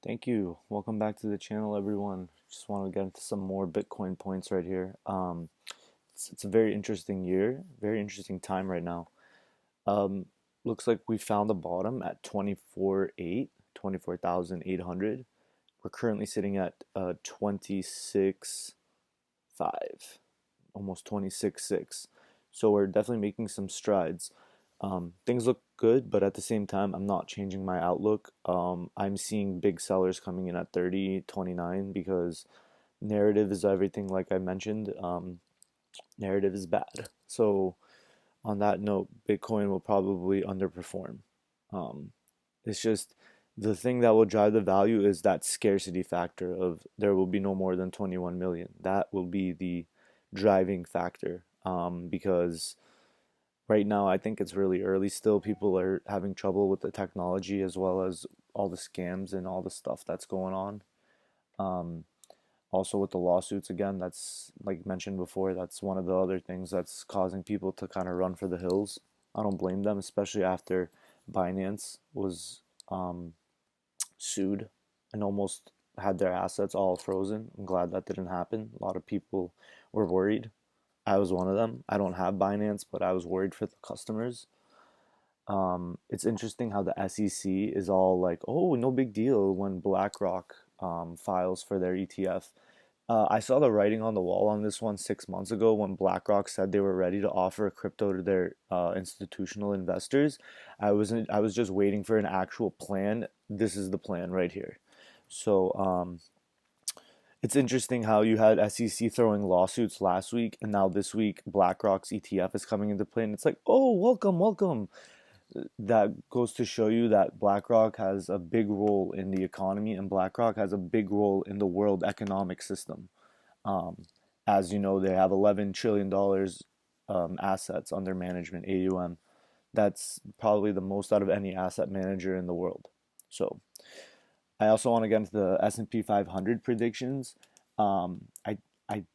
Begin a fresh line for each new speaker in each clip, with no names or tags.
Thank you. Welcome back to the channel, everyone. Just want to get into some more Bitcoin points right here. It's a very interesting year, very interesting time right now. Um, Looks like we found the bottom at 24,800. We're currently sitting at 26,500, almost 26,600. So we're definitely making some strides. Things look good, but at the same time, I'm not changing my outlook. I'm seeing big sellers coming in at 30, 29 because narrative is everything, like I mentioned. Narrative is bad. So, on that note, Bitcoin will probably underperform. Um, it's just the thing that will drive the value is that scarcity factor of there will be no more than 21 million. That will be the driving factor because right now I think it's really early still. People are having trouble with the technology as well as all the scams and all the stuff that's going on. Um, Also with the lawsuits again, that's like mentioned before, that's one of the other things that's causing people to kind of run for the hills. I don't blame them, especially after Binance was um, sued and almost had their assets all frozen. I'm glad that didn't happen. A lot of people were worried. I was one of them. I don't have Binance, but I was worried for the customers. It's interesting how the SEC is all like, "Oh, no big deal," when BlackRock files for their ETF. I saw the writing on the wall on this one 6 months ago when BlackRock said they were ready to offer crypto to their institutional investors. I was just waiting for an actual plan. This is the plan right here. So it's interesting how you had SEC throwing lawsuits last week, and now this week BlackRock's ETF is coming into play, and it's like, oh, welcome, welcome. That goes to show you that BlackRock has a big role in the economy, and BlackRock has a big role in the world economic system. Um, as you know, they have $11 trillion assets under management, AUM. That's probably the most out of any asset manager in the world. So I also want to get into the S&P 500 predictions. I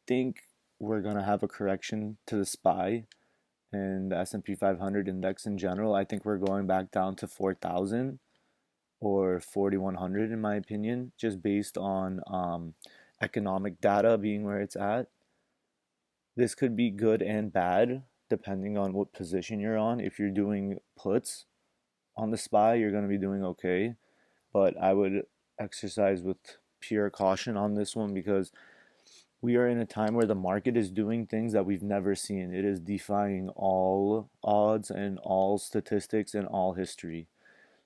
think we're gonna have a correction to the SPY and the S&P 500 index in general. I think we're going back down to 4,000 or 4,100 in my opinion, just based on economic data being where it's at. This could be good and bad depending on what position you're on. If you're doing puts on the SPY, you're going to be doing okay, but I would exercise with pure caution on this one because we are in a time where the market is doing things that we've never seen. It is defying all odds and all statistics and all history.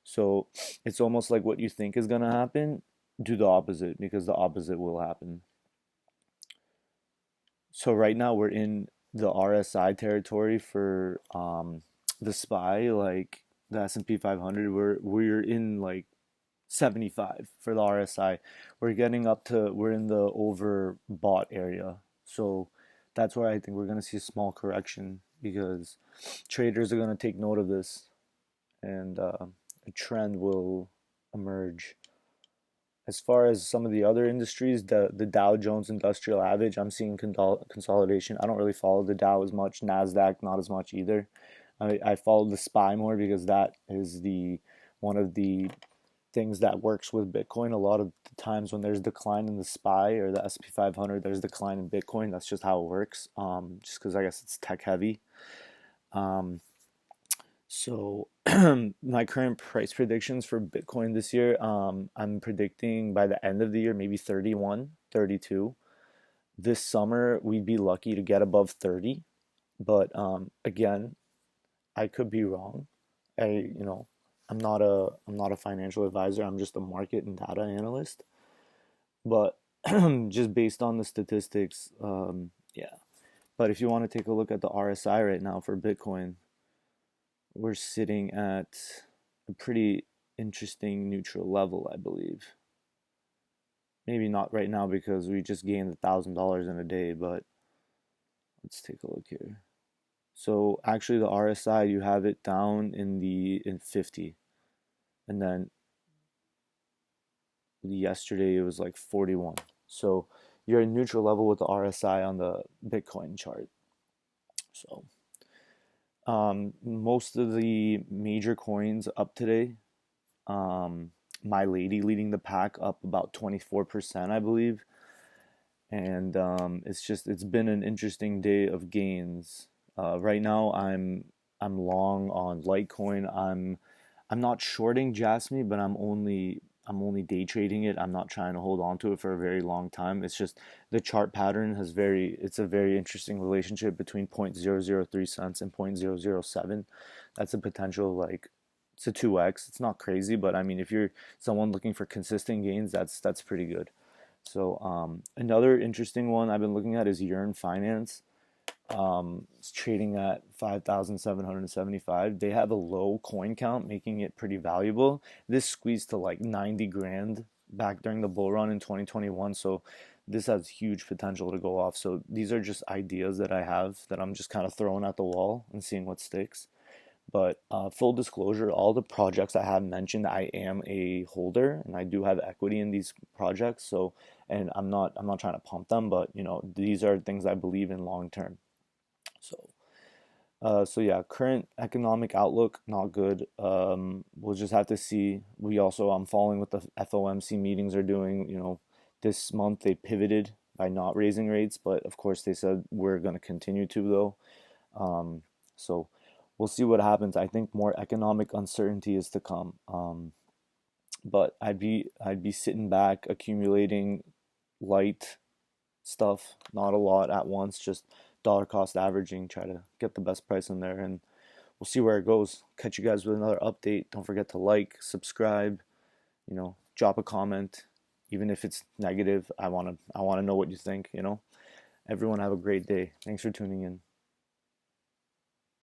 So it's almost like what you think is going to happen, do the opposite because the opposite will happen. So right now we're in the RSI territory for the SPY, like the S&P 500. We're in like 75 for the RSI. We're in the overbought area. So that's where I think we're going to see a small correction because traders are going to take note of this, and a trend will emerge. As far as some of the other industries, the Dow Jones Industrial Average, I'm seeing consolidation. I don't really follow the Dow as much. Nasdaq not as much either. I follow the SPY more because that is the one of the things that works with Bitcoin. A lot of the times when there's decline in the SPY or the S&P 500, there's decline in Bitcoin. That's just how it works. Just because I guess it's tech heavy. Um, so my current price predictions for Bitcoin this year, I'm predicting by the end of the year, maybe 31, 32. This summer, we'd be lucky to get above 30. But again, I could be wrong. You know, I'm not a financial advisor. I'm just a market and data analyst. But just based on the statistics, yeah. But if you want to take a look at the RSI right now for Bitcoin, we're sitting at a pretty interesting neutral level, I believe. Maybe not right now because we just gained $1,000 in a day, but let's take a look here. So actually the RSI, you have it down in 50, and then yesterday it was like 41. So you're in neutral level with the RSI on the Bitcoin chart. So most of the major coins up today. My Lady leading the pack, up about 24%, I believe. And it's been an interesting day of gains. Right now, I'm long on Litecoin. I'm not shorting Jasmy, but I'm only day trading it. I'm not trying to hold on to it for a very long time. It's just the chart pattern it's a very interesting relationship between 0.003 cents and 0.007. That's a potential, like, it's a 2x. It's not crazy, but I mean, if you're someone looking for consistent gains, that's pretty good. So another interesting one I've been looking at is Yearn Finance. It's trading at 5,775. They have a low coin count, making it pretty valuable. This squeezed to like 90 grand back during the bull run in 2021. So this has huge potential to go off. So these are just ideas that I have that I'm just kind of throwing at the wall and seeing what sticks. But full disclosure, all the projects I have mentioned, I am a holder and I do have equity in these projects. So, and I'm not trying to pump them, but these are things I believe in long term. So, so yeah, current economic outlook not good. We'll just have to see. I'm following what the FOMC meetings are doing. This month they pivoted by not raising rates, but of course they said we're going to continue to though. So we'll see what happens. I think more economic uncertainty is to come. But I'd be sitting back, accumulating light stuff, not a lot at once, just dollar cost averaging, try to get the best price in there, and we'll see where it goes. Catch you guys with another update. Don't forget to like, subscribe, drop a comment, even if it's negative. I want to know what you think. Everyone have a great day. Thanks for tuning in.